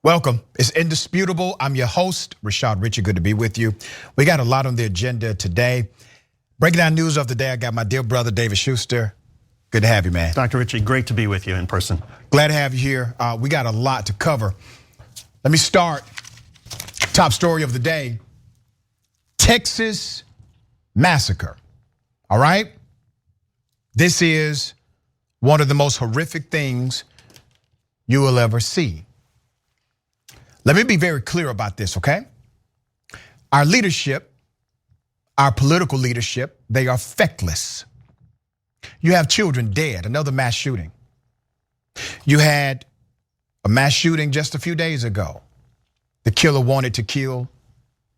Welcome. It's Indisputable. I'm your host, Richey. Good to be with you. We got a lot on the agenda today. Breaking down news of the day, I got my dear brother, David Shuster. Good to have you, man. Dr. Richey, great to be with you in person. Glad to have you here. We got a lot to cover. Let me start. Top story of the day, Texas massacre. All right? This is one of the most horrific things you will ever see. Let me be very clear about this, okay? Our leadership, our political leadership, they are feckless. You have children dead, another mass shooting. You had a mass shooting just a few days ago. The killer wanted to kill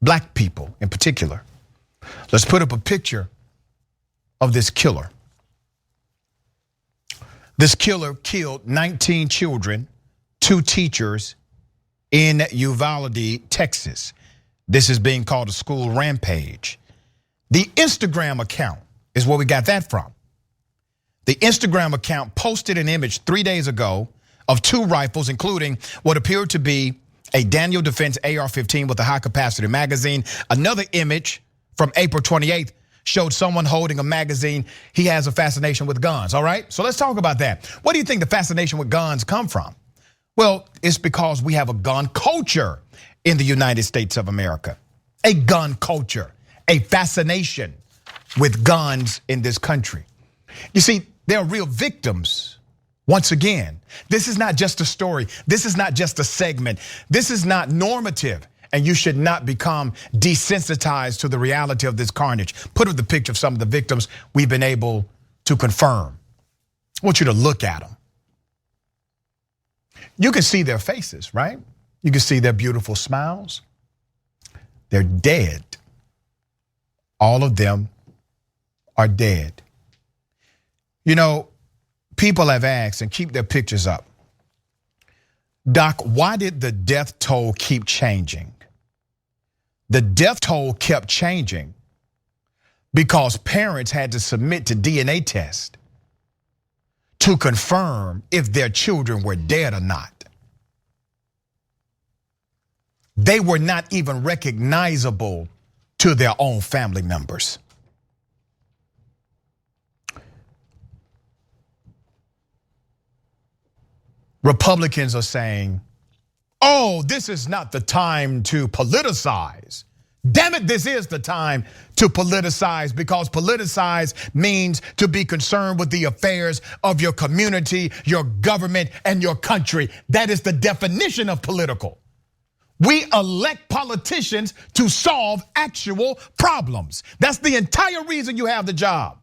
black people in particular. Let's put up a picture of this killer. This killer killed 19 children, 2 teachers, in Uvalde, Texas. This is being called a school rampage. The Instagram account is where we got that from. The Instagram account posted an image 3 days ago of 2 rifles, including what appeared to be a Daniel Defense AR-15 with a high-capacity magazine. Another image from April 28th showed someone holding a magazine. He has a fascination with guns, all right? So let's talk about that. What do you think the fascination with guns come from? Well, it's because we have a gun culture in the United States of America. A gun culture, a fascination with guns in this country. You see, there are real victims. Once again, this is not just a story. This is not just a segment. This is not normative, and you should not become desensitized to the reality of this carnage. Put up the picture of some of the victims we've been able to confirm. I want you to look at them. You can see their faces, right? You can see their beautiful smiles. They're dead. All of them are dead. You know, people have asked, and keep their pictures up, Doc, why did the death toll keep changing? The death toll kept changing because parents had to submit to DNA tests to confirm if their children were dead or not. They were not even recognizable to their own family members. Republicans are saying, oh, this is not the time to politicize. Damn it, this is the time to politicize, because politicize means to be concerned with the affairs of your community, your government, and your country. That is the definition of political. We elect politicians to solve actual problems. That's the entire reason you have the job.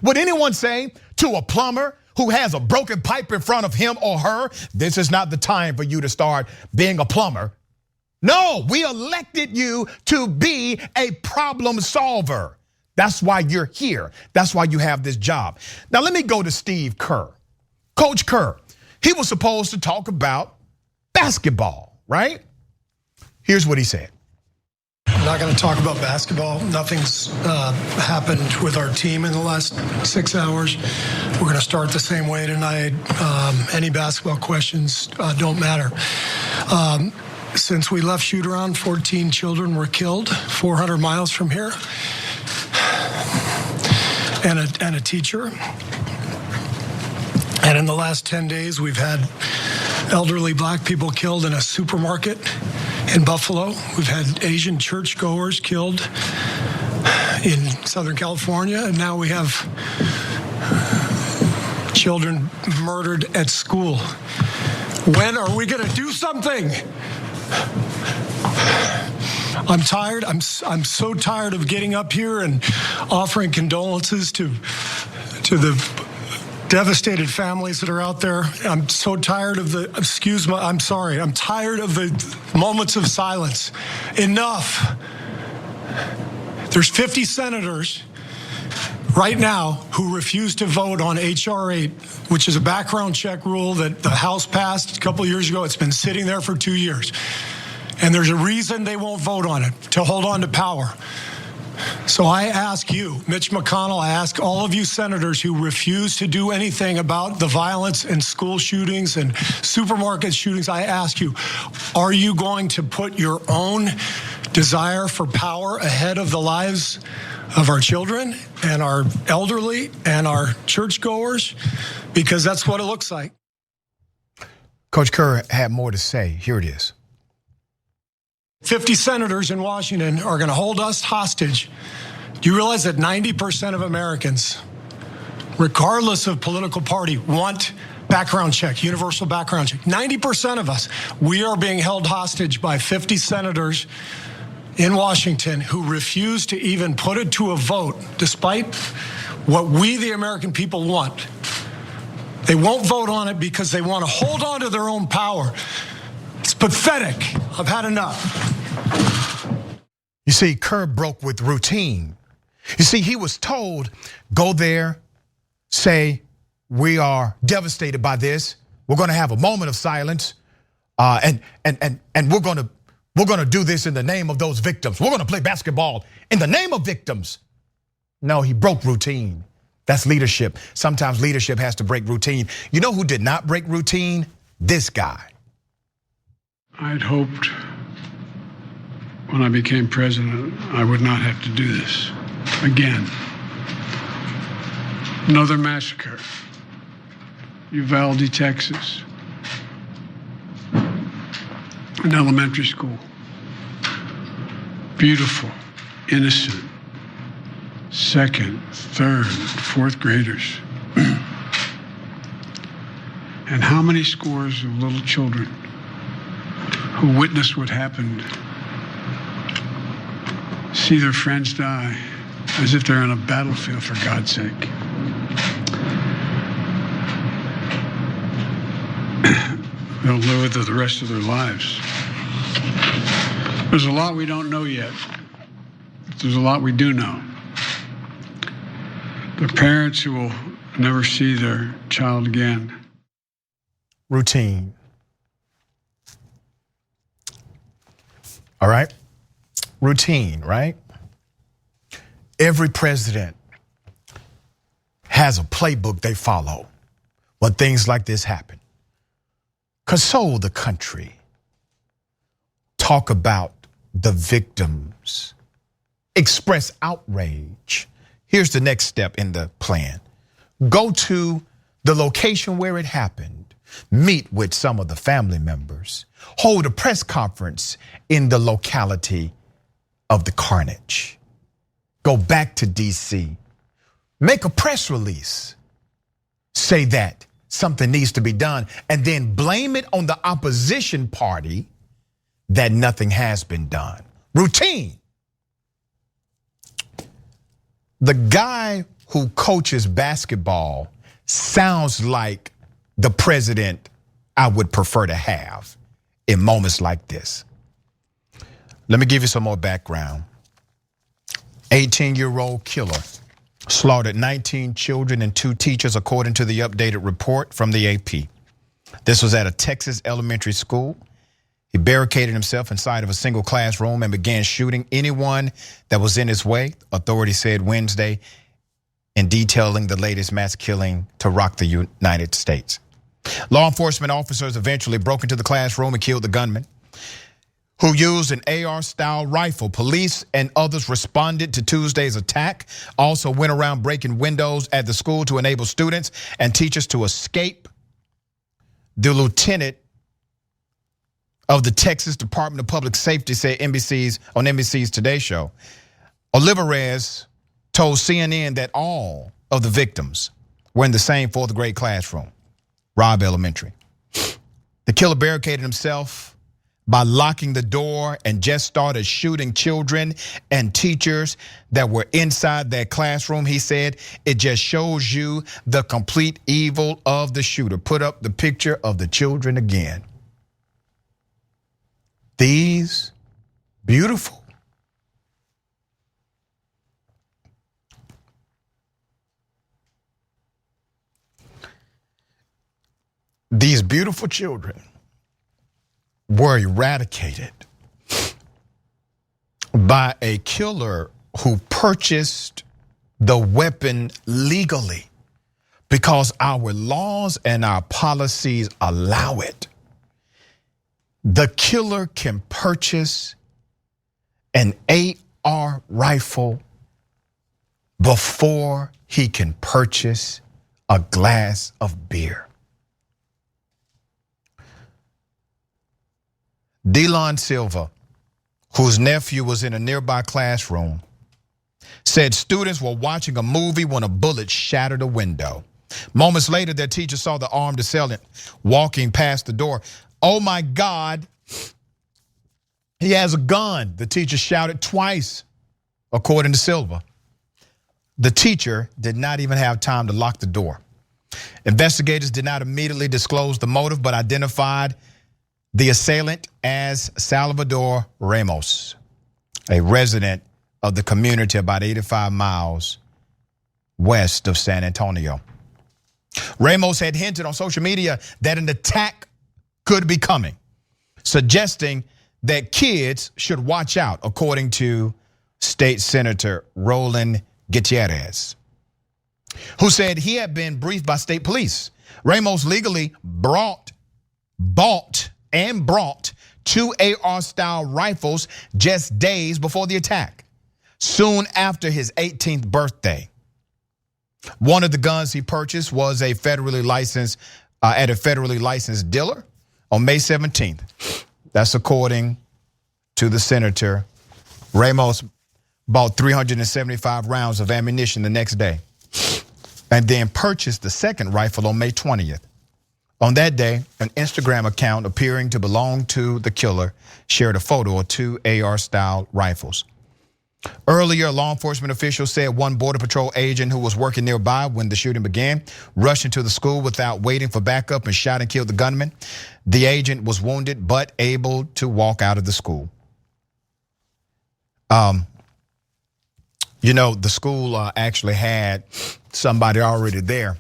Would anyone say to a plumber who has a broken pipe in front of him or her, this is not the time for you to start being a plumber? No, we elected you to be a problem solver. That's why you're here. That's why you have this job. Now let me go to Steve Kerr. Coach Kerr, he was supposed to talk about basketball, right? Here's what he said. I'm not going to talk about basketball. Nothing's happened with our team in the last 6 hours. We're going to start the same way tonight. Any basketball questions don't matter. Since we left shoot-around, 14 children were killed 400 miles from here, and a teacher. And in the last 10 days, we've had elderly black people killed in a supermarket in Buffalo. We've had Asian churchgoers killed in Southern California, and now we have children murdered at school. When are we going to do something? I'm tired. I'm so tired of getting up here and offering condolences to the devastated families that are out there. I'm so tired of I'm sorry. I'm tired of the moments of silence. Enough. There's 50 senators right now who refuse to vote on H.R. 8, which is a background check rule that the House passed a couple of years ago. It's been sitting there for 2 years. And there's a reason they won't vote on it, to hold on to power. So I ask you, Mitch McConnell, I ask all of you senators who refuse to do anything about the violence and school shootings and supermarket shootings, I ask you, are you going to put your own desire for power ahead of the lives of our children and our elderly and our churchgoers? Because that's what it looks like. Coach Kerr had more to say. Here it is. 50 senators in Washington are going to hold us hostage. Do you realize that 90% of Americans, regardless of political party, want background check, universal background check? 90% of us, we are being held hostage by 50 senators in Washington who refuse to even put it to a vote, despite what we, the American people, want. They won't vote on it because they want to hold on to their own power. It's pathetic. I've had enough. You see, Kerr broke with routine. You see, he was told, go there, say, we are devastated by this. We're going to have a moment of silence, and we're going to do this in the name of those victims. We're going to play basketball in the name of victims. No, he broke routine. That's leadership. Sometimes leadership has to break routine. You know who did not break routine? This guy. I'd hoped when I became president, I would not have to do this again. Another massacre. Uvalde, Texas. An elementary school. Beautiful, innocent, second, third, fourth graders. And how many scores of little children who witnessed what happened see their friends die as if they're on a battlefield, for God's sake. They'll live with it the rest of their lives. There's a lot we don't know yet. There's a lot we do know. The parents who will never see their child again. Routine. All right? Routine, right? Every president has a playbook they follow when things like this happen. Console the country. Talk about the victims. Express outrage. Here's the next step in the plan. Go to the location where it happened. Meet with some of the family members. Hold a press conference in the locality of the carnage. Go back to DC. Make a press release. Say that something needs to be done, and then blame it on the opposition party that nothing has been done. Routine. The guy who coaches basketball sounds like the president I would prefer to have in moments like this. Let me give you some more background. 18-year-old killer slaughtered 19 children and 2 teachers, according to the updated report from the AP. This was at a Texas elementary school. He barricaded himself inside of a single classroom and began shooting anyone that was in his way, authorities said Wednesday, in detailing the latest mass killing to rock the United States. Law enforcement officers eventually broke into the classroom and killed the gunman, who used an AR-style rifle. Police and others responded to Tuesday's attack, also went around breaking windows at the school to enable students and teachers to escape. The lieutenant of the Texas Department of Public Safety said on NBC's Today Show, Olivares told CNN that all of the victims were in the same 4th grade classroom, Robb Elementary. The killer barricaded himself by locking the door and just started shooting children and teachers that were inside that classroom. He said, it just shows you the complete evil of the shooter. Put up the picture of the children again. These beautiful, children were eradicated by a killer who purchased the weapon legally because our laws and our policies allow it. The killer can purchase an AR rifle before he can purchase a glass of beer. Delon Silva, whose nephew was in a nearby classroom, said students were watching a movie when a bullet shattered a window. Moments later, their teacher saw the armed assailant walking past the door. "Oh my God, he has a gun," the teacher shouted twice, according to Silva. The teacher did not even have time to lock the door. Investigators did not immediately disclose the motive, but identified the assailant as Salvador Ramos, a resident of the community about 85 miles west of San Antonio. Ramos had hinted on social media that an attack could be coming, suggesting that kids should watch out, according to State Senator Roland Gutierrez, who said he had been briefed by state police. Ramos legally bought and brought 2 AR-style rifles just days before the attack, soon after his 18th birthday. One of the guns he purchased was a federally licensed at a federally licensed dealer on May 17th. That's according to the senator. Ramos bought 375 rounds of ammunition the next day and then purchased the second rifle on May 20th. On that day, an Instagram account appearing to belong to the killer shared a photo of 2 AR-style rifles. Earlier, law enforcement officials said one Border Patrol agent who was working nearby when the shooting began rushed into the school without waiting for backup and shot and killed the gunman. The agent was wounded but able to walk out of the school. You know, the school actually had somebody already there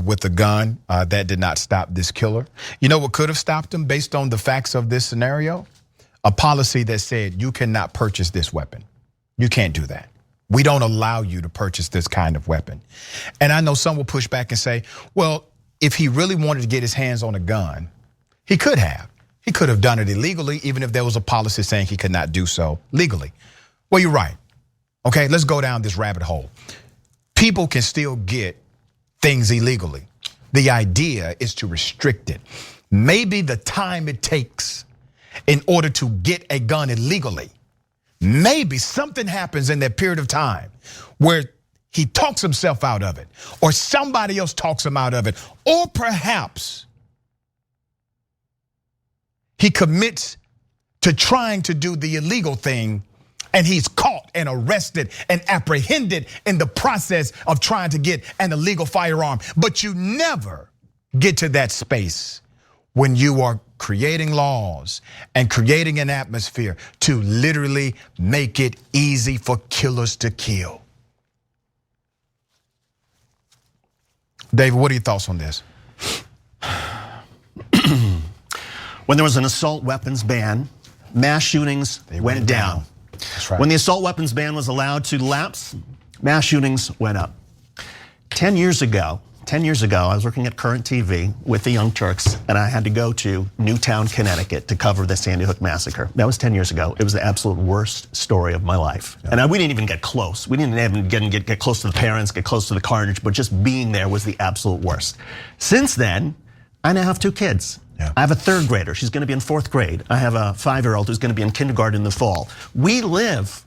with a gun. That did not stop this killer. You know what could have stopped him based on the facts of this scenario? A policy that said you cannot purchase this weapon. You can't do that. We don't allow you to purchase this kind of weapon. And I know some will push back and say, well, if he really wanted to get his hands on a gun, he could have. He could have done it illegally, even if there was a policy saying he could not do so legally. Well, you're right. Okay, let's go down this rabbit hole. People can still get things illegally. The idea is to restrict it. Maybe the time it takes in order to get a gun illegally, maybe something happens in that period of time where he talks himself out of it, or somebody else talks him out of it, or perhaps he commits to trying to do the illegal thing and he's caught and arrested and apprehended in the process of trying to get an illegal firearm. But you never get to that space when you are creating laws and creating an atmosphere to literally make it easy for killers to kill. David, what are your thoughts on this? When there was an assault weapons ban, mass shootings went down. That's right. When the assault weapons ban was allowed to lapse, mass shootings went up. 10 years ago, I was working at Current TV with the Young Turks, and I had to go to Newtown, Connecticut to cover the Sandy Hook massacre. That was 10 years ago. It was the absolute worst story of my life. Yeah. And we didn't even get close. We didn't even get close to the parents, get close to the carnage, but just being there was the absolute worst. Since then, I now have 2 kids. Yeah. I have a 3rd grader, she's gonna be in 4th grade. I have a 5-year-old who's gonna be in kindergarten in the fall. We live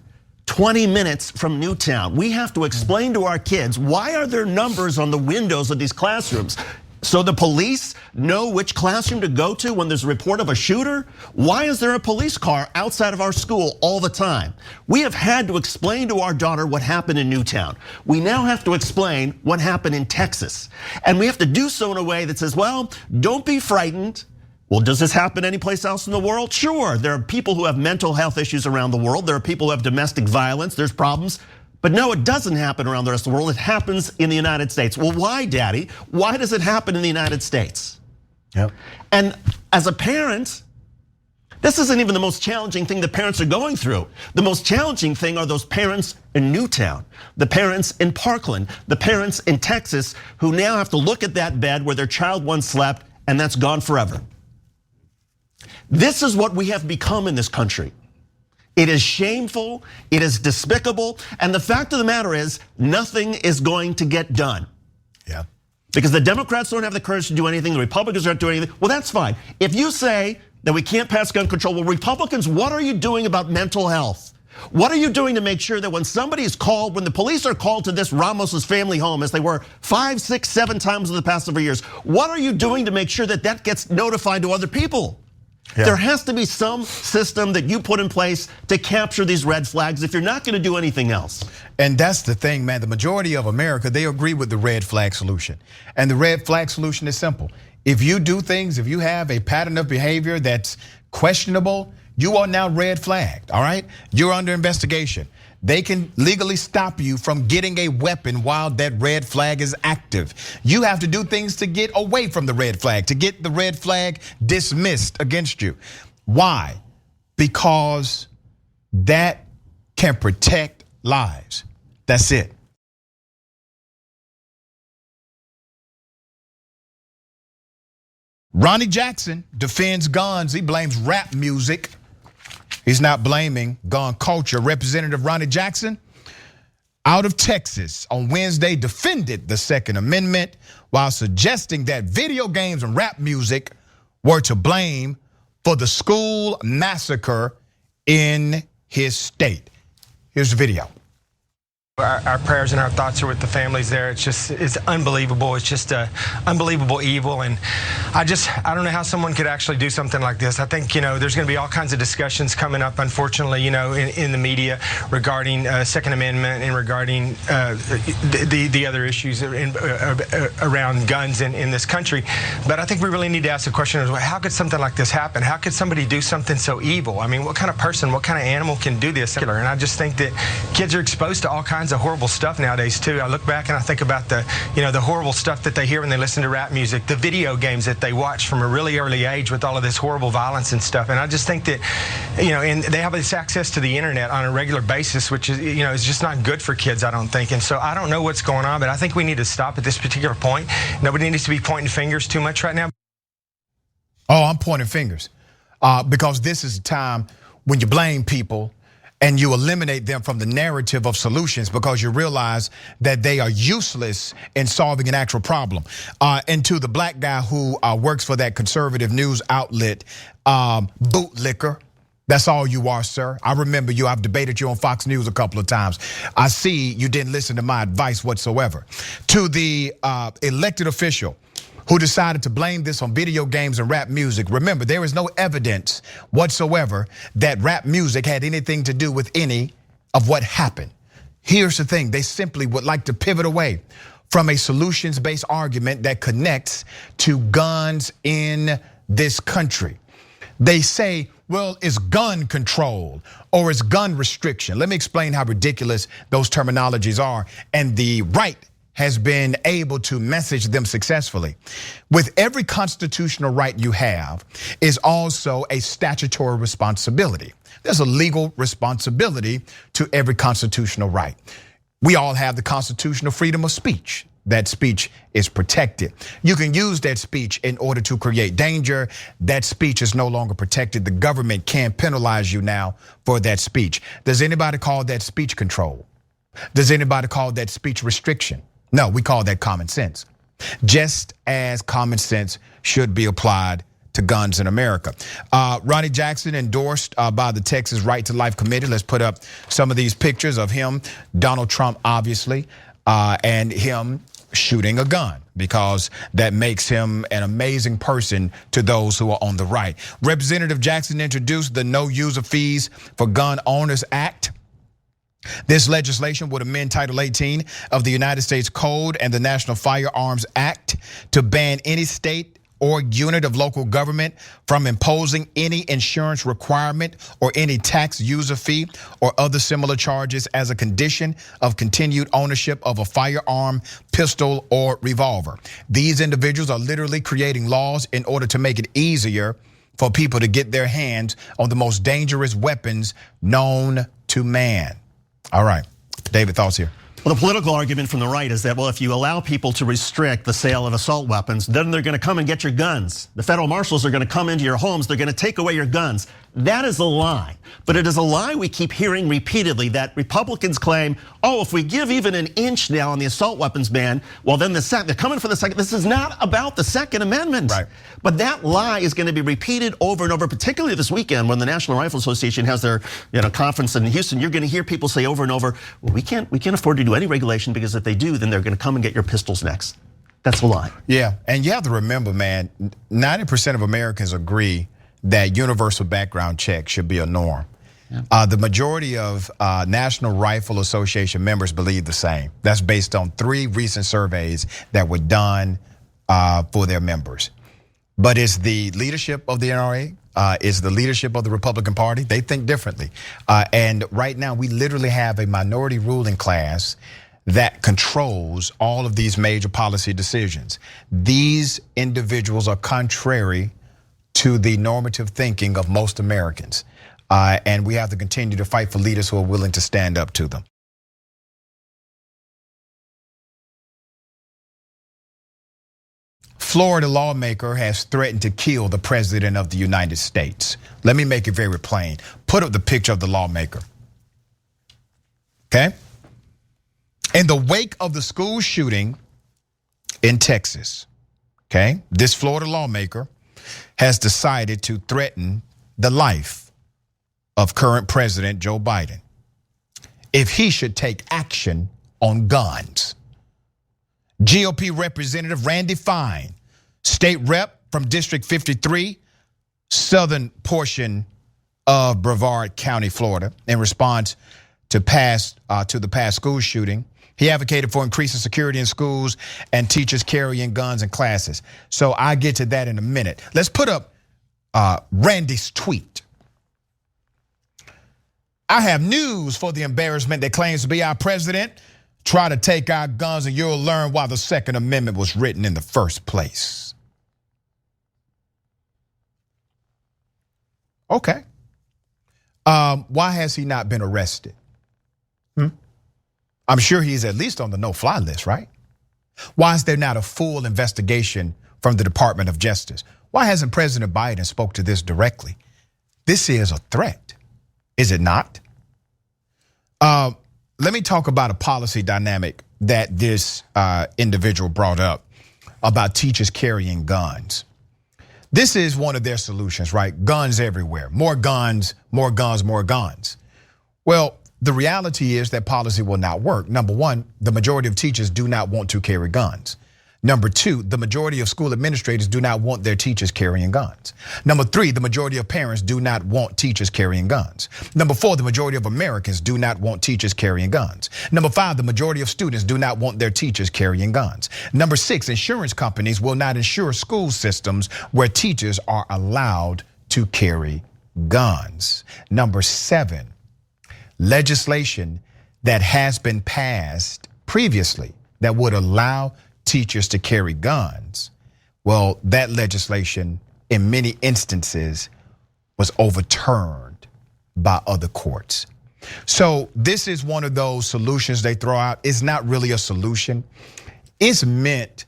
20 minutes from Newtown. We have to explain to our kids, why are there numbers on the windows of these classrooms? So the police know which classroom to go to when there's a report of a shooter? Why is there a police car outside of our school all the time? We have had to explain to our daughter what happened in Newtown. We now have to explain what happened in Texas. And we have to do so in a way that says, well, don't be frightened. Well, does this happen anyplace else in the world? Sure, there are people who have mental health issues around the world. There are people who have domestic violence, there's problems. But no, it doesn't happen around the rest of the world. It happens in the United States. Well, why, Daddy? Why does it happen in the United States? Yep. And as a parent, This isn't even the most challenging thing the parents are going through. The most challenging thing are those parents in Newtown, the parents in Parkland, the parents in Texas who now have to look at that bed where their child once slept and that's gone forever. This is what we have become in this country. It is shameful, it is despicable, and the fact of the matter is nothing is going to get done. Yeah. Because the Democrats don't have the courage to do anything, the Republicans aren't doing anything. Well, that's fine. If you say that we can't pass gun control, well, Republicans, what are you doing about mental health? What are you doing to make sure that when somebody is called, when the police are called to this Ramos's family home, as they were 5, 6, 7 times in the past several years, what are you doing to make sure that that gets notified to other people? Yeah. There has to be some system that you put in place to capture these red flags if you're not gonna do anything else. And that's the thing, man. The majority of America, they agree with the red flag solution. And the red flag solution is simple. If you do things, if you have a pattern of behavior that's questionable, you are now red flagged, all right? You're under investigation. They can legally stop you from getting a weapon while that red flag is active. You have to do things to get away from the red flag, to get the red flag dismissed against you. Why? Because that can protect lives. That's it. Ronnie Jackson defends guns. He blames rap music. He's not blaming gun culture. Representative Ronnie Jackson out of Texas on Wednesday defended the Second Amendment while suggesting that video games and rap music were to blame for the school massacre in his state. Here's the video. Our prayers and our thoughts are with the families there. It's unbelievable. It's just unbelievable evil. And I don't know how someone could actually do something like this. I think, there's going to be all kinds of discussions coming up, unfortunately, in the media regarding Second Amendment and regarding the other issues around guns in this country. But I think we really need to ask the question, how could something like this happen? How could somebody do something so evil? I mean, what kind of person, what kind of animal can do this? And I just think that kids are exposed to all kinds of horrible stuff nowadays too. I look back and I think about the horrible stuff that they hear when they listen to rap music, the video games that they watch from a really early age with all of this horrible violence and stuff. And I just think that, and they have this access to the internet on a regular basis, which is, is just not good for kids, I don't think. And so I don't know what's going on, but I think we need to stop at this particular point. Nobody needs to be pointing fingers too much right now. Oh, I'm pointing fingers because this is a time when you blame people and you eliminate them from the narrative of solutions because you realize that they are useless in solving an actual problem. And to the black guy who works for that conservative news outlet, bootlicker, that's all you are, sir. I remember you, I've debated you on Fox News a couple of times. I see you didn't listen to my advice whatsoever. To the elected official who decided to blame this on video games and rap music. Remember, there is no evidence whatsoever that rap music had anything to do with any of what happened. Here's the thing, they simply would like to pivot away from a solutions-based argument that connects to guns in this country. They say, well, it's gun control or it's gun restriction. Let me explain how ridiculous those terminologies are, and the right has been able to message them successfully. With every constitutional right you have is also a statutory responsibility. There's a legal responsibility to every constitutional right. We all have the constitutional freedom of speech. That speech is protected. You can use that speech in order to create danger. That speech is no longer protected. The government can penalize you now for that speech. Does anybody call that speech control? Does anybody call that speech restriction? No, we call that common sense. Just as common sense should be applied to guns in America. Ronnie Jackson endorsed by the Texas Right to Life Committee. Let's put up some of these pictures of him, Donald Trump, obviously, and him shooting a gun because that makes him an amazing person to those who are on the right. Representative Jackson introduced the No User Fees for Gun Owners Act. This legislation would amend Title 18 of the United States Code and the National Firearms Act to ban any state or unit of local government from imposing any insurance requirement or any tax user fee or other similar charges as a condition of continued ownership of a firearm, pistol, or revolver. These individuals are literally creating laws in order to make it easier for people to get their hands on the most dangerous weapons known to man. All right, David, thoughts here? Well, the political argument from the right is that, well, if you allow people to restrict the sale of assault weapons, then they're going to come and get your guns. The federal marshals are going to come into your homes. They're going to take away your guns. That is a lie. But it is a lie we keep hearing repeatedly, that Republicans claim, oh, if we give even an inch now on the assault weapons ban, well, then they're coming for the second. This is not about the Second Amendment. Right. But that lie is going to be repeated over and over, particularly this weekend when the National Rifle Association has their conference in Houston. You're going to hear people say over and over, well, we can't afford to do any regulation, because if they do, then they're going to come and get your pistols next. That's a lie. Yeah, and you have to remember, man, 90% of Americans agree that universal background check should be a norm. Yeah. The majority of National Rifle Association members believe the same. That's based on 3 recent surveys that were done for their members. But it's the leadership of the NRA, is the leadership of the Republican Party. They think differently. And right now, we literally have a minority ruling class that controls all of these major policy decisions. These individuals are contrary to the normative thinking of most Americans. And we have to continue to fight for leaders who are willing to stand up to them. Florida lawmaker has threatened to kill the president of the United States. Let me make it very plain. Put up the picture of the lawmaker. Okay? In the wake of the school shooting in Texas, okay, this Florida lawmaker has decided to threaten the life of current President Joe Biden if he should take action on guns. GOP Representative Randy Fine, state rep from District 53, southern portion of Brevard County, Florida, in response to the past school shooting, he advocated for increasing security in schools and teachers carrying guns in classes. So I'll get to that in a minute. Let's put up Randy's tweet. I have news for the embarrassment that claims to be our president. Try to take our guns and you'll learn why the Second Amendment was written in the first place. Okay. Why has he not been arrested? I'm sure he's at least on the no-fly list, right? Why is there not a full investigation from the Department of Justice? Why hasn't President Biden spoke to this directly? This is a threat, is it not? Let me talk about a policy dynamic that this individual brought up about teachers carrying guns. This is one of their solutions, right? Guns everywhere, more guns, more guns, more guns. Well, the reality is that policy will not work. Number one, the majority of teachers do not want to carry guns. Number two, the majority of school administrators do not want their teachers carrying guns. Number three, the majority of parents do not want teachers carrying guns. Number four, the majority of Americans do not want teachers carrying guns. Number five, the majority of students do not want their teachers carrying guns. Number six, insurance companies will not insure school systems where teachers are allowed to carry guns. Number seven, legislation that has been passed previously that would allow teachers to carry guns. Well, that legislation in many instances was overturned by other courts. So this is one of those solutions they throw out. It's not really a solution. It's meant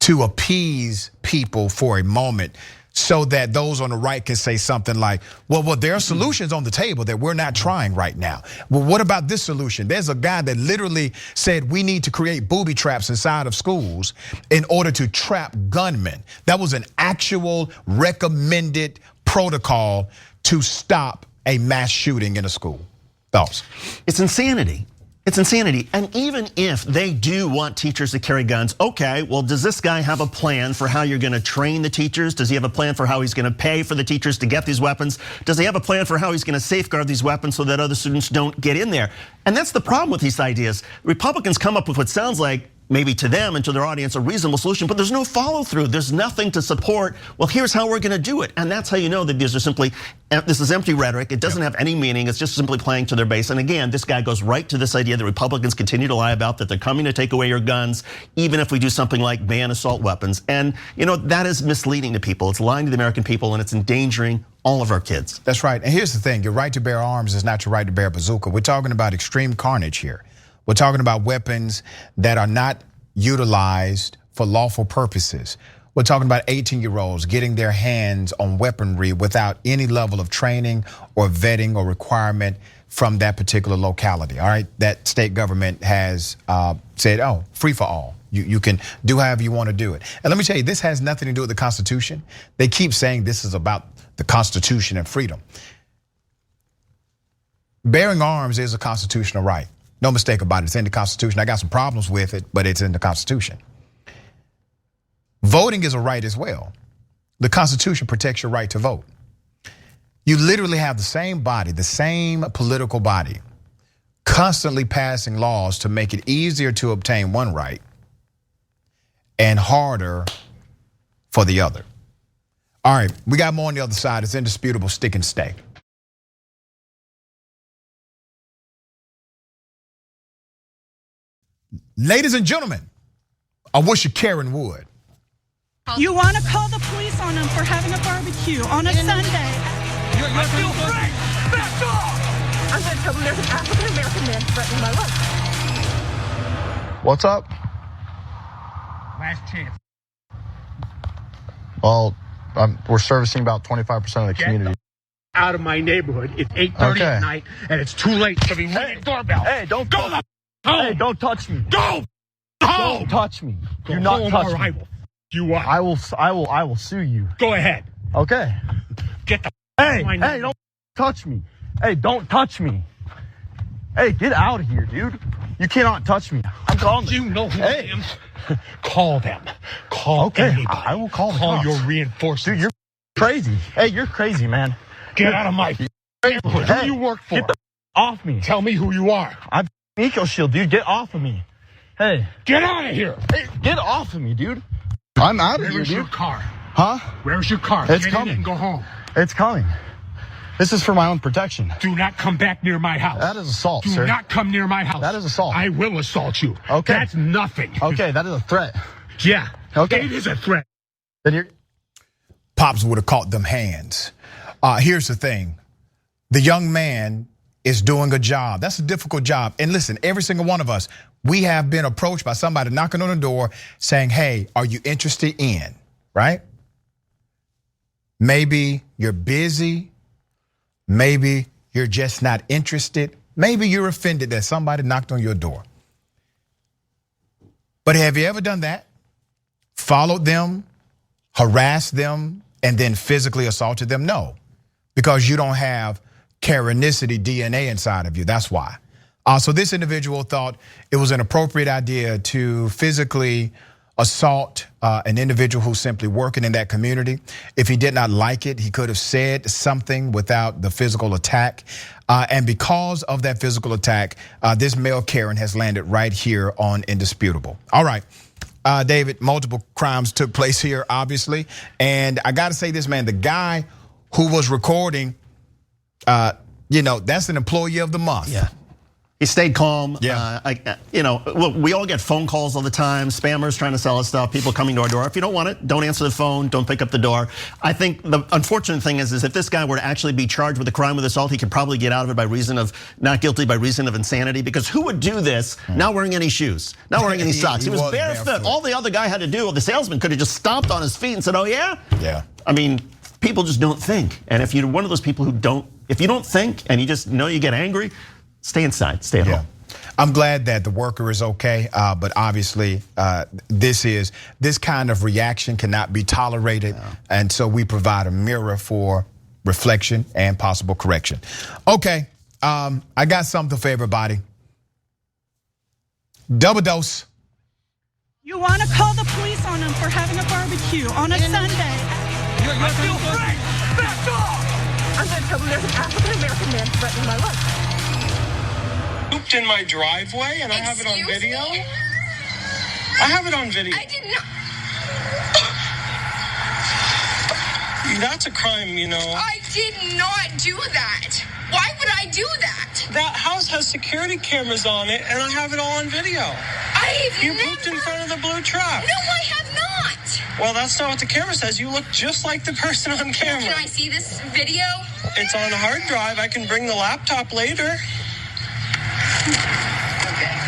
to appease people for a moment so that those on the right can say something like, well, there are solutions on the table that we're not trying right now. Well, what about this solution? There's a guy that literally said we need to create booby traps inside of schools in order to trap gunmen. That was an actual recommended protocol to stop a mass shooting in a school. Thoughts? It's insanity. It's insanity. And even if they do want teachers to carry guns, okay, well, does this guy have a plan for how you're gonna train the teachers? Does he have a plan for how he's gonna pay for the teachers to get these weapons? Does he have a plan for how he's gonna safeguard these weapons so that other students don't get in there? And that's the problem with these ideas. Republicans come up with what sounds like maybe to them and to their audience, a reasonable solution, but there's no follow through. There's nothing to support, well, here's how we're gonna do it. And that's how you know that these are simply, this is empty rhetoric. It doesn't have any meaning. It's just simply playing to their base. And again, this guy goes right to this idea that Republicans continue to lie about, that they're coming to take away your guns, even if we do something like ban assault weapons. And that is misleading to people. It's lying to the American people, and it's endangering all of our kids. That's right. And here's the thing, your right to bear arms is not your right to bear a bazooka. We're talking about extreme carnage here. We're talking about weapons that are not utilized for lawful purposes. We're talking about 18-year-olds getting their hands on weaponry without any level of training or vetting or requirement from that particular locality, all right? That state government has said, oh, free for all. You can do however you want to do it. And let me tell you, this has nothing to do with the Constitution. They keep saying this is about the Constitution and freedom. Bearing arms is a constitutional right. No mistake about it, it's in the Constitution. I got some problems with it, but it's in the Constitution. Voting is a right as well. The Constitution protects your right to vote. You literally have the same body, the same political body, constantly passing laws to make it easier to obtain one right and harder for the other. All right, we got more on the other side. It's indisputable. Stick and stay. Ladies and gentlemen, I wish you Karen would. You want to call the police on them for having a barbecue on a Sunday. I feel free! Back off! I'm going to tell them there's an African-American man threatening my life. What's up? Last chance. Well, we're servicing about 25% of the community. Out of my neighborhood. It's 8:30 at night, and it's too late to be ringing doorbell. Hey, don't go home. Hey, don't touch me. Go! Don't touch me. Do not home touch or me. I will. You are. I will sue you. Go ahead. Okay. Get the. Hey, don't touch me. Hey, don't touch me. Hey, get out of here, dude. You cannot touch me. I'm calling them. You know who I am. Call them. Call anybody. I will call the Call cops. your reinforcements. Dude, you're crazy. Hey, you're crazy, man. Get out of my neighborhood. Who Hey, you work for? Get the off me. Tell me who you are. I'm Eco Shield, dude. Get off of me. Hey, Get out of here. hey, get off of me, dude. I'm out of here, Where's your dude. car? Huh? Where's your car? It's Get coming. in and go home. It's coming. This is for my own protection. Do not come back near my house. That is assault, Do sir. not come near my house. That is assault. I will assault you. Okay. That's nothing. Okay, that is a threat. Yeah. Okay. It is a threat. Then you're. Pops would have caught them hands. Here's the thing. The young man is doing a job. That's a difficult job. And listen, every single one of us, we have been approached by somebody knocking on the door saying, hey, are you interested in, right? Maybe you're busy. Maybe you're just not interested. Maybe you're offended that somebody knocked on your door. But have you ever done that? Followed them, harassed them, and then physically assaulted them? No, because you don't have Karenicity DNA inside of you, that's why. So this individual thought it was an appropriate idea to physically assault an individual who's simply working in that community. If he did not like it, he could have said something without the physical attack. And because of that physical attack, this male Karen has landed right here on Indisputable. All right, David, multiple crimes took place here, obviously. And I gotta say this, man, the guy who was recording, that's an employee of the month. Yeah. He stayed calm. Yeah. We all get phone calls all the time, spammers trying to sell us stuff, people coming to our door. If you don't want it, don't answer the phone, don't pick up the door. I think the unfortunate thing is if this guy were to actually be charged with a crime with assault, he could probably get out of it by reason of not guilty by reason of insanity, because who would do this not wearing any shoes, not wearing any socks? He was barefoot. barefoot. All the other guy had to do, the salesman could have just stomped on his feet and said, oh yeah? Yeah. I mean, people just don't think. And if you're one of those people if you don't think and you just know you get angry, stay inside, stay at home. I'm glad that the worker is okay, but obviously this kind of reaction cannot be tolerated, and so we provide a mirror for reflection and possible correction. Okay, I got something for everybody. Double dose. You want to call the police on them for having a barbecue on a Sunday. I feel free! Back off! I'm going to tell them there's an African-American man threatening my life. Pooped in my driveway and I have it on video? I have it on video. I did not. That's a crime, you know. I did not do that. Why would I do that? That house has security cameras on it, and I have it all on video. You pooped in front of the blue truck. No, I have not. Well, that's not what the camera says. You look just like the person on camera. Can I see this video? It's on a hard drive. I can bring the laptop later. Okay.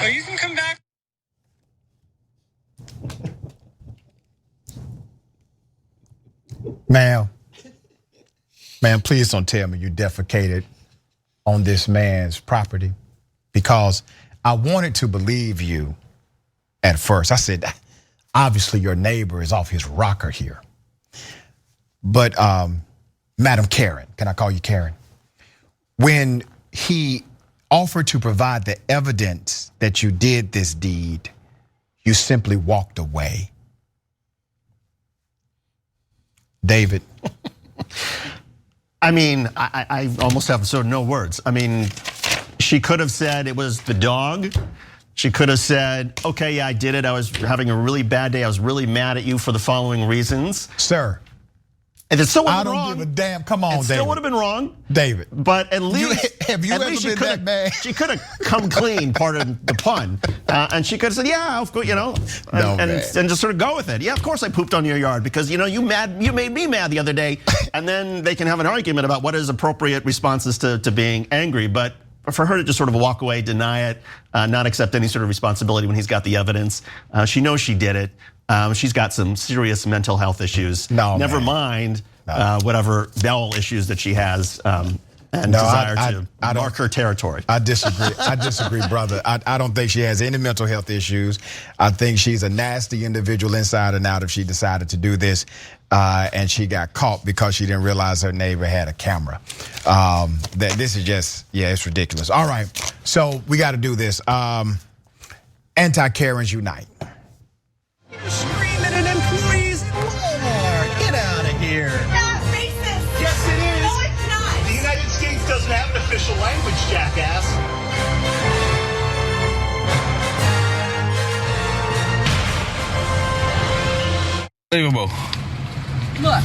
Or you can come back. Ma'am, please don't tell me you defecated on this man's property, because I wanted to believe you at first. I said, obviously your neighbor is off his rocker here. But Madam Karen, can I call you Karen? When he offered to provide the evidence that you did this deed, you simply walked away. David. I mean, I almost have sort of no words. I mean, she could have said it was the dog. She could have said, okay, yeah, I did it. I was having a really bad day. I was really mad at you for the following reasons. Sir. And it still would have been wrong. wrong. I don't give a damn. Come on, David. It still would have been wrong. David. But at least, have you ever been that bad? She could have come clean, pardon the pun. And she could have said, yeah, of course, and just sort of go with it. Yeah, of course I pooped on your yard because you made me mad the other day. And then they can have an argument about what is appropriate responses to being angry. But for her to just sort of walk away, deny it, not accept any sort of responsibility when he's got the evidence. She knows she did it. She's got some serious mental health issues. Never mind whatever bowel issues that she has and desire to mark her territory. I disagree. I disagree, brother. I don't think she has any mental health issues. I think she's a nasty individual inside and out if she decided to do this. And she got caught because she didn't realize her neighbor had a camera. This is just, it's ridiculous. All right, so we got to do this. Anti-Karens unite. Screaming at employees at Walmart. Get out of here. That's racist. Yes, it is. No, it's not. The United States doesn't have an official language, jackass. Unbelievable. Look,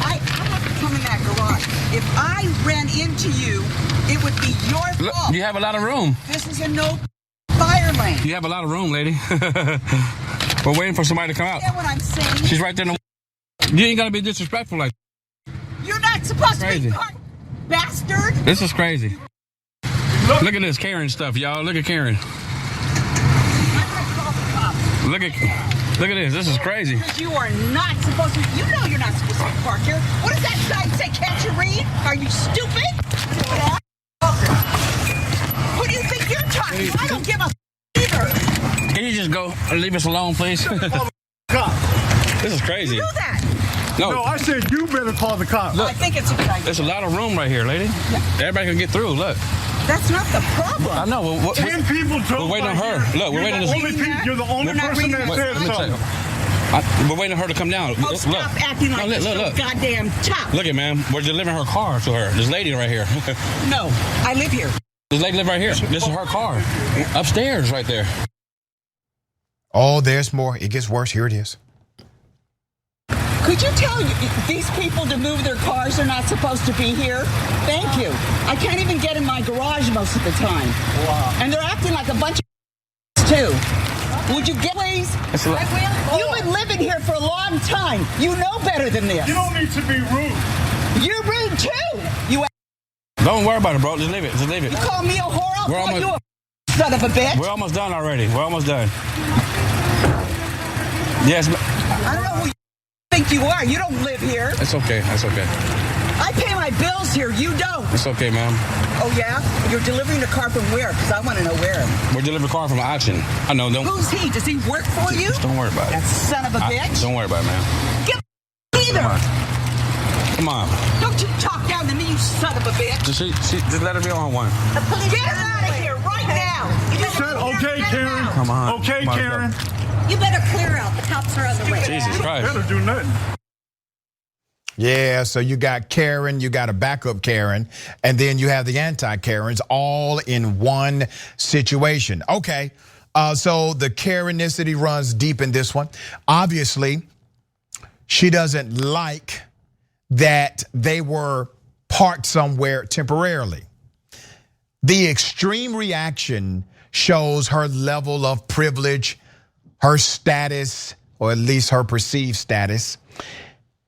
I have to come in that garage. If I ran into you, it would be your fault. Look, you have a lot of room. This is a no fire lane. You have a lot of room, lady. We're waiting for somebody to come out. You know what I'm saying? She's right there. You ain't gotta be disrespectful like. You're not supposed to be part, bastard. This is crazy. Look at this Karen stuff, y'all. Look at Karen. Look at this. This is crazy. Because you are not supposed to. You know you're not supposed to be parked here. What does that sign say? Can't you read? Are you stupid? Who do you think you're talking to? I don't give a either. Can you just go and leave us alone, please? This is crazy. You do that. No, I said you better call the cops. Look, I think it's a good idea. there's a lot of room right here, lady. Yeah. Everybody can get through. Look. That's not the problem. I know. 10 people drove. We're waiting on her. Look, we're waiting on her. You're the only person that said something. We're waiting on her to come down. Oh, stop acting like this look. Goddamn top. Look at, ma'am. We're delivering her car to her. This lady right here. No, I live here. This lady live right here. This is her car. Upstairs right there. Oh, there's more. It gets worse. Here it is. Could you tell these people to move their cars? They're not supposed to be here. Thank you. I can't even get in my garage most of the time. Wow. And they're acting like a bunch of too. Would you get please? You've been living here for a long time. You know better than this. You don't need to be rude. You're rude too. You. Don't worry about it, bro. Just leave it. Just leave it. You call me a whore? I'll We're call almost, you a son of a bitch. We're almost done already. We're almost done. Yes. I don't know who you think you are. You don't live here. It's okay. That's okay. I pay my bills here. You don't. It's okay, ma'am. Oh, yeah? You're delivering the car from where? Because I want to know where. We're delivering a car from an auction. I know. Who's he? Does he work for you? Don't worry about it. That son of a bitch. Don't worry about it, ma'am. Get either. Come on. Don't you talk down to me, you son of a bitch. Just let her be on one. Get her out of here right now. Okay, Karen. Come on. Okay, Karen. You better clear out. The cops are on the way. Jesus Christ. Better do nothing. Yeah, so you got Karen, you got a backup Karen, and then you have the anti-Karens all in one situation. Okay, So the Karenicity runs deep in this one. Obviously, she doesn't like that they were parked somewhere temporarily. The extreme reaction shows her level of privilege, her status, or at least her perceived status.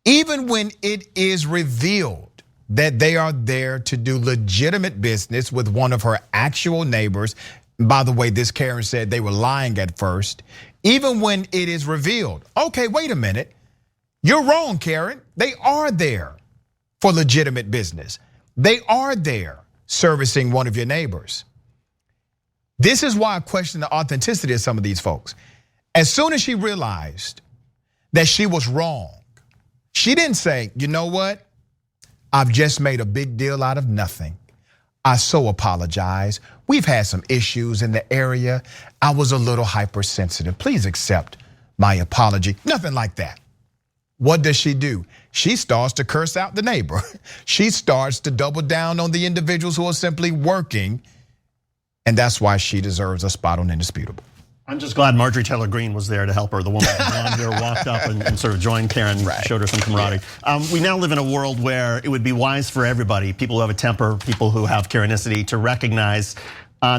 Even when it is revealed that they are there to do legitimate business with one of her actual neighbors. By the way, this Karen said they were lying at first. Even when it is revealed, okay, wait a minute. You're wrong, Karen. They are there for legitimate business. They are there servicing one of your neighbors. This is why I question the authenticity of some of these folks. As soon as she realized that she was wrong, she didn't say, you know what? I've just made a big deal out of nothing. I so apologize. We've had some issues in the area. I was a little hypersensitive. Please accept my apology. Nothing like that. What does she do? She starts to curse out the neighbor. She starts to double down on the individuals who are simply working. And that's why she deserves a spot on Indisputable. I'm just glad Marjorie Taylor Greene was there to help her. The woman with the blonde hair walked up and sort of joined Karen, showed her some camaraderie. We now live in a world where it would be wise for everybody, people who have a temper, people who have Karenicity, to recognize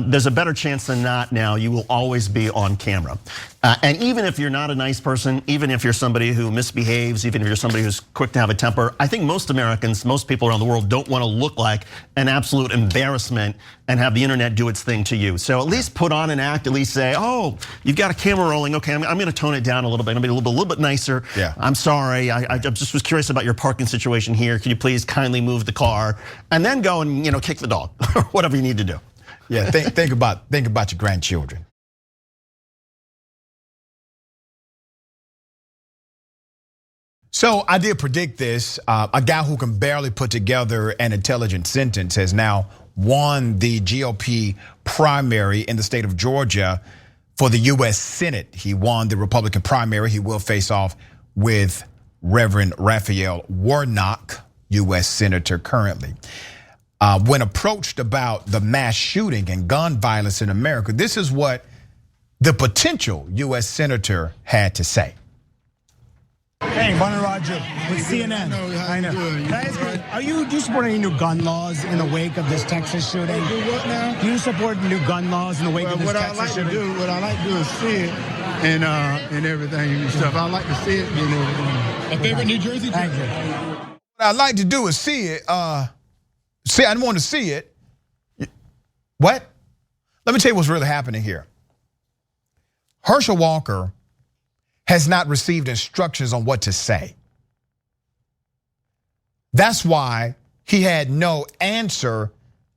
there's a better chance than not now you will always be on camera. And even if you're not a nice person, even if you're somebody who misbehaves, even if you're somebody who's quick to have a temper, I think most Americans, most people around the world don't want to look like an absolute embarrassment and have the internet do its thing to you. So at least put on an act, at least say, oh, you've got a camera rolling. Okay, I'm going to tone it down a little bit. I'm going to be a little bit nicer. Yeah. I'm sorry, I just was curious about your parking situation here. Can you please kindly move the car? And then go and kick the dog or whatever you need to do. Yeah, think about your grandchildren. So I did predict this. A guy who can barely put together an intelligent sentence has now won the GOP primary in the state of Georgia for the US Senate. He won the Republican primary. He will face off with Reverend Raphael Warnock, US Senator currently. When approached about the mass shooting and gun violence in America, this is what the potential US Senator had to say. Hey, Bonnie Roger with CNN. I know. Are you supporting any new gun laws in the wake of this Texas shooting? Do what now? Do you support new gun laws in the wake of this Texas shooting? What I like to do is see it and everything and stuff. I like to see it and everything. A favorite New Jersey? Thank you. What I like to do is see it. I don't want to see it. What? Let me tell you what's really happening here. Herschel Walker has not received instructions on what to say. That's why he had no answer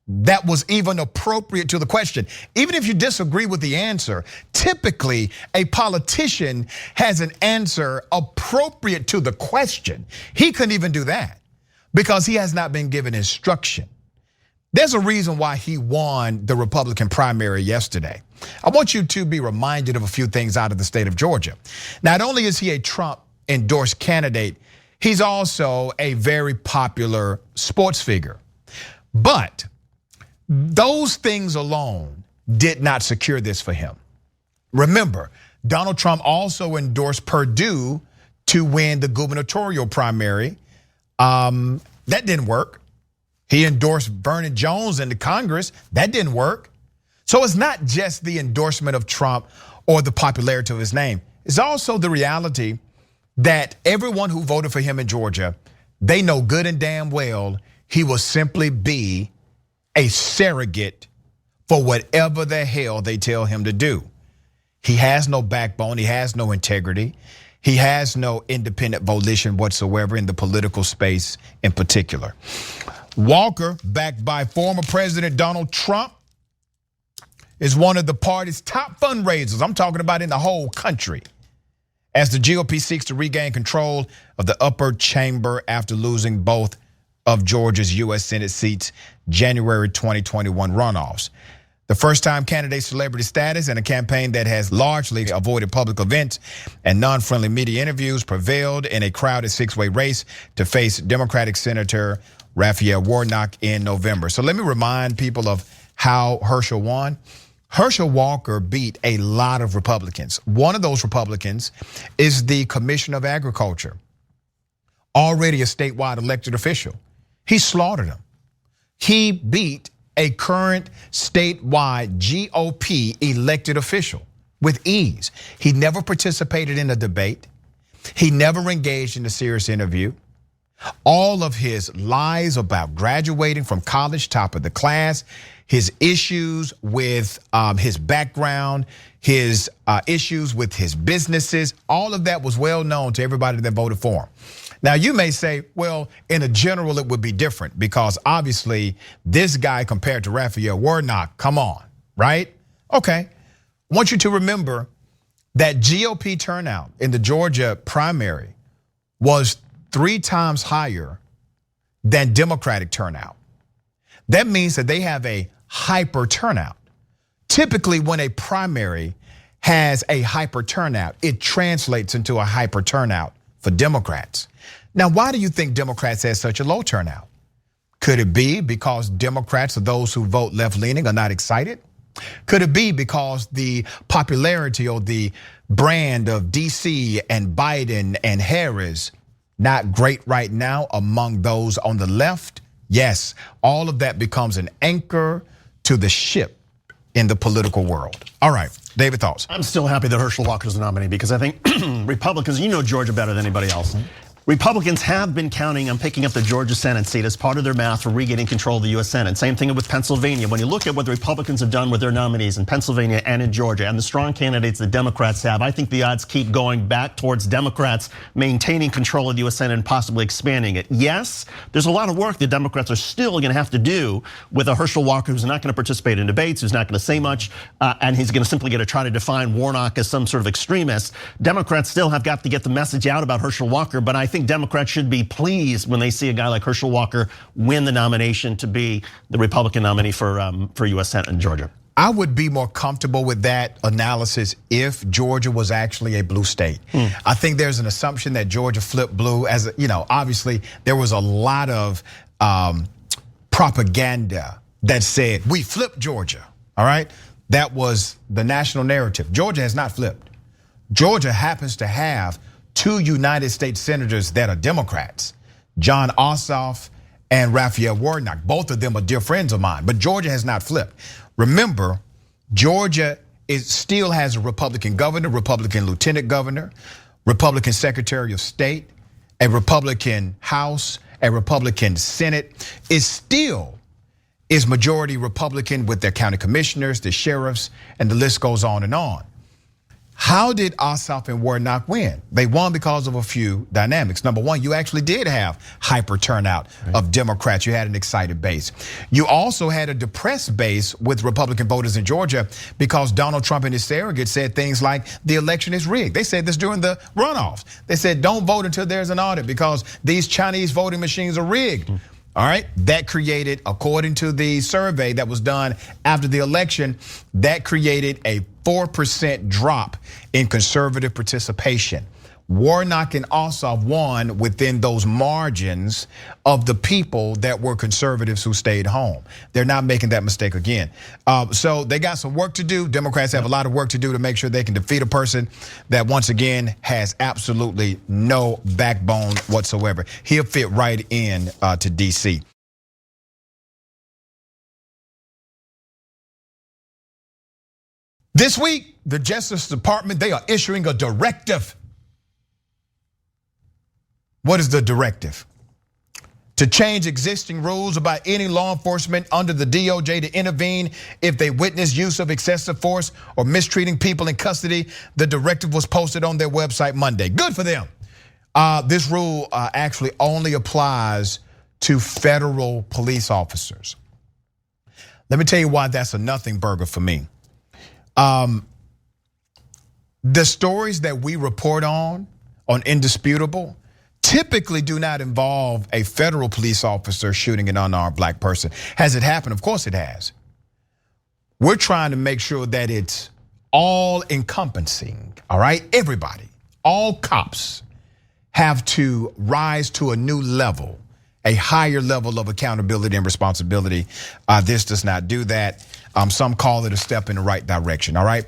that was even appropriate to the question. Even if you disagree with the answer, typically a politician has an answer appropriate to the question. He couldn't even do that because he has not been given instruction. There's a reason why he won the Republican primary yesterday. I want you to be reminded of a few things out of the state of Georgia. Not only is he a Trump endorsed candidate, he's also a very popular sports figure. But those things alone did not secure this for him. Remember, Donald Trump also endorsed Perdue to win the gubernatorial primary. That didn't work. He endorsed Vernon Jones into Congress. That didn't work. So it's not just the endorsement of Trump or the popularity of his name. It's also the reality that everyone who voted for him in Georgia, they know good and damn well he will simply be a surrogate for whatever the hell they tell him to do. He has no backbone. He has no integrity. He has no independent volition whatsoever in the political space in particular. Walker, backed by former President Donald Trump, is one of the party's top fundraisers. I'm talking about in the whole country, as the GOP seeks to regain control of the upper chamber after losing both of Georgia's US Senate seats January 2021 runoffs. The first-time candidate celebrity status and a campaign that has largely avoided public events and non-friendly media interviews prevailed in a crowded six-way race to face Democratic Senator Raphael Warnock in November. So let me remind people of how Herschel won. Herschel Walker beat a lot of Republicans. One of those Republicans is the Commissioner of Agriculture, already a statewide elected official. He slaughtered him. He beat a current statewide GOP elected official with ease. He never participated in a debate. He never engaged in a serious interview. All of his lies about graduating from college, top of the class, his issues with his background, his issues with his businesses, all of that was well known to everybody that voted for him. Now you may say, well, in a general it would be different because obviously this guy compared to Raphael Warnock, come on, right? Okay, I want you to remember that GOP turnout in the Georgia primary was 3 times higher than Democratic turnout. That means that they have a hyper turnout. Typically when a primary has a hyper turnout, it translates into a hyper turnout for Democrats. Now, why do you think Democrats had such a low turnout? Could it be because Democrats or those who vote left-leaning are not excited? Could it be because the popularity or the brand of DC and Biden and Harris not great right now among those on the left? Yes, all of that becomes an anchor to the ship in the political world. All right, David, thoughts? I'm still happy that Herschel Walker's the nominee because I think Republicans, you know Georgia better than anybody else. Republicans have been counting on picking up the Georgia Senate seat as part of their math for regaining control of the US Senate. Same thing with Pennsylvania. When you look at what the Republicans have done with their nominees in Pennsylvania and in Georgia and the strong candidates the Democrats have, I think the odds keep going back towards Democrats maintaining control of the US Senate and possibly expanding it. Yes, there's a lot of work the Democrats are still gonna have to do with a Herschel Walker who's not gonna participate in debates, who's not gonna say much, and he's gonna simply get to try to define Warnock as some sort of extremist. Democrats still have got to get the message out about Herschel Walker, but I think Democrats should be pleased when they see a guy like Herschel Walker win the nomination to be the Republican nominee for US Senate in Georgia. I would be more comfortable with that analysis if Georgia was actually a blue state. I think there's an assumption that Georgia flipped blue as, obviously there was a lot of propaganda that said, we flipped Georgia, all right? That was the national narrative. Georgia has not flipped. Georgia happens to have 2 United States senators that are Democrats, John Ossoff and Raphael Warnock. Both of them are dear friends of mine, but Georgia has not flipped. Remember, Georgia still has a Republican governor, Republican lieutenant governor, Republican secretary of state, a Republican House, a Republican Senate. It still is majority Republican with their county commissioners, the sheriffs, and the list goes on and on. How did Ossoff and Warnock win? They won because of a few dynamics. Number one, you actually did have hyper turnout of Democrats. You had an excited base. You also had a depressed base with Republican voters in Georgia because Donald Trump and his surrogate said things like the election is rigged. They said this during the runoffs. They said don't vote until there's an audit because these Chinese voting machines are rigged. All right, that created, according to the survey that was done after the election, that created a 4% drop in conservative participation. Warnock and Ossoff won within those margins of the people that were conservatives who stayed home. They're not making that mistake again. So they got some work to do. Democrats have a lot of work to do to make sure they can defeat a person that once again has absolutely no backbone whatsoever. He'll fit right in to DC. This week, the Justice Department, they are issuing a directive. What is the directive? To change existing rules about any law enforcement under the DOJ to intervene if they witness use of excessive force or mistreating people in custody. The directive was posted on their website Monday. Good for them. This rule actually only applies to federal police officers. Let me tell you why that's a nothing burger for me. The stories that we report on Indisputable, typically do not involve a federal police officer shooting an unarmed black person. Has it happened? Of course it has. We're trying to make sure that it's all encompassing, all right? Everybody, all cops have to rise to a new level a higher level of accountability and responsibility. This does not do that. Some call it a step in the right direction, all right?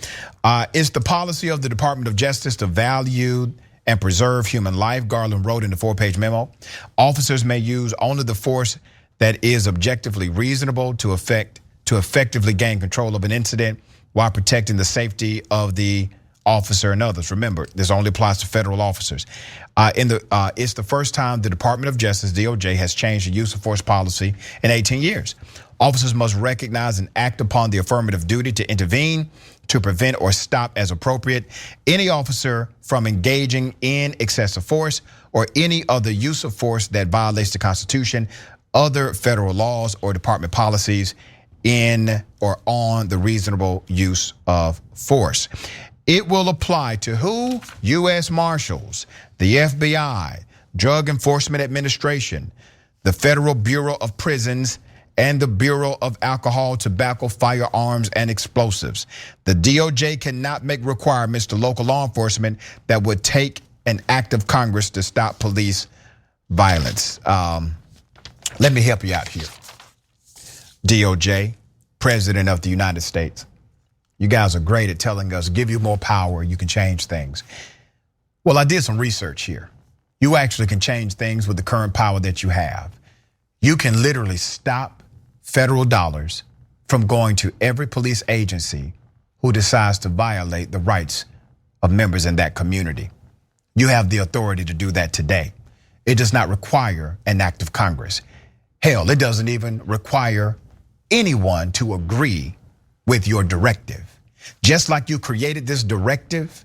It's the policy of the Department of Justice to value and preserve human life, Garland wrote in the 4-page memo. Officers may use only the force that is objectively reasonable to effectively gain control of an incident while protecting the safety of the officer and others. Remember, this only applies to federal officers. It's the first time the Department of Justice, DOJ, has changed the use of force policy in 18 years. Officers must recognize and act upon the affirmative duty to intervene, to prevent or stop as appropriate any officer from engaging in excessive force or any other use of force that violates the Constitution, other federal laws, or department policies in or on the reasonable use of force. It will apply to who? U.S. Marshals, the FBI, Drug Enforcement Administration, the Federal Bureau of Prisons, and the Bureau of Alcohol, Tobacco, Firearms, and Explosives. The DOJ cannot make requirements to local law enforcement that would take an act of Congress to stop police violence. Let me help you out here. DOJ, President of the United States. You guys are great at telling us, give you more power, you can change things. Well, I did some research here. You actually can change things with the current power that you have. You can literally stop federal dollars from going to every police agency who decides to violate the rights of members in that community. You have the authority to do that today. It does not require an act of Congress. Hell, it doesn't even require anyone to agree with your directive. Just like you created this directive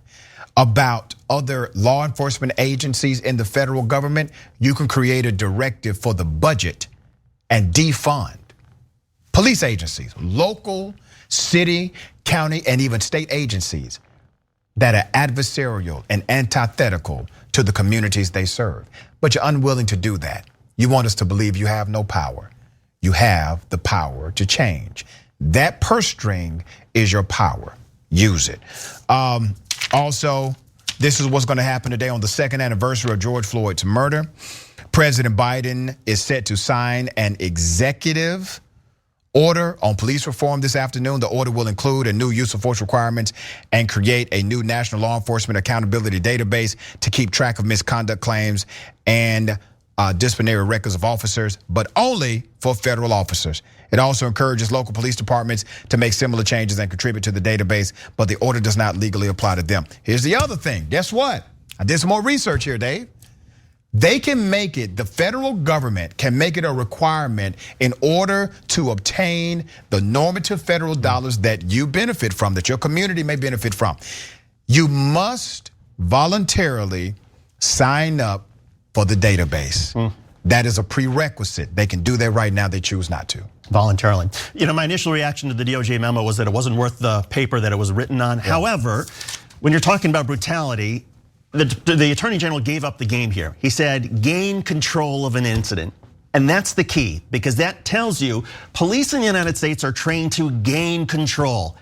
about other law enforcement agencies in the federal government, you can create a directive for the budget and defund police agencies, local, city, county, and even state agencies that are adversarial and antithetical to the communities they serve. But you're unwilling to do that. You want us to believe you have no power. You have the power to change. That purse string is your power. Use it. Also, this is what's going to happen today on the 2nd anniversary of George Floyd's murder. President Biden is set to sign an executive order on police reform this afternoon. The order will include a new use of force requirements and create a new national law enforcement accountability database to keep track of misconduct claims and disciplinary records of officers, but only for federal officers. It also encourages local police departments to make similar changes and contribute to the database, but the order does not legally apply to them. Here's the other thing. Guess what? I did some more research here, Dave. They can make it, the federal government can make it a requirement in order to obtain the normative federal dollars that you benefit from, that your community may benefit from. You must voluntarily sign up for the database. That is a prerequisite. They can do that right now, they choose not to. Voluntarily. You know, my initial reaction to the DOJ memo was that it wasn't worth the paper that it was written on. Yeah. However, when you're talking about brutality, the Attorney General gave up the game here. He said, gain control of an incident. And that's the key, because that tells you police in the United States are trained to gain control.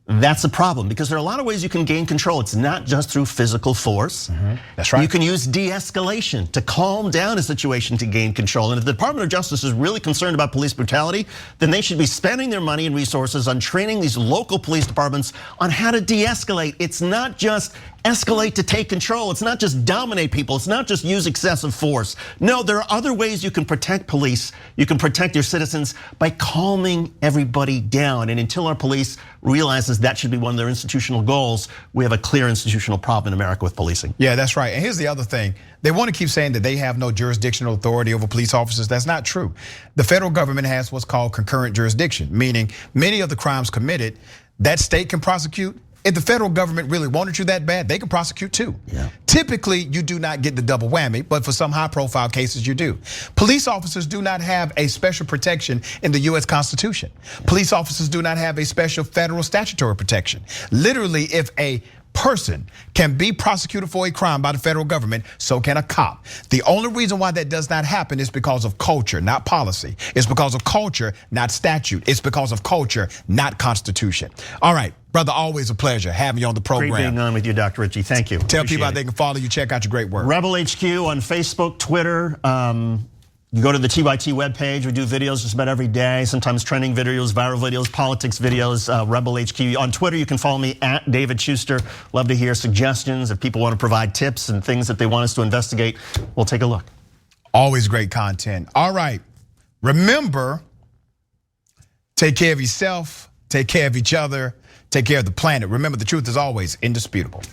That's a problem, because there are a lot of ways you can gain control. It's not just through physical force. That's right. You can use de-escalation to calm down a situation to gain control. And if the Department of Justice is really concerned about police brutality, then they should be spending their money and resources on training these local police departments on how to de-escalate. It's not just escalate to take control. It's not just dominate people. It's not just use excessive force. No, there are other ways you can protect police. You can protect your citizens by calming everybody down. And until our police realizes that should be one of their institutional goals, we have a clear institutional problem in America with policing. Yeah, that's right. And here's the other thing. They want to keep saying that they have no jurisdictional authority over police officers. That's not true. The federal government has what's called concurrent jurisdiction, meaning many of the crimes committed, that state can prosecute. If the federal government really wanted you that bad, they can prosecute too. Yeah. Typically, you do not get the double whammy, but for some high-profile cases, you do. Police officers do not have a special protection in the US Constitution. Police officers do not have a special federal statutory protection. Literally, if a person can be prosecuted for a crime by the federal government, so can a cop. The only reason why that does not happen is because of culture, not policy. It's because of culture, not statute. It's because of culture, not constitution. All right, brother, always a pleasure having you on the program. Great being on with you, Dr. Richey. Thank you. Tell people how they can follow you, check out your great work. Rebel HQ on Facebook, Twitter. You go to the TYT webpage, we do videos just about every day, sometimes trending videos, viral videos, politics videos, Rebel HQ. On Twitter, you can follow me at David Shuster. Love to hear suggestions. If people want to provide tips and things that they want us to investigate, we'll take a look. Always great content. All right, remember, take care of yourself, take care of each other, take care of the planet. Remember, the truth is always indisputable.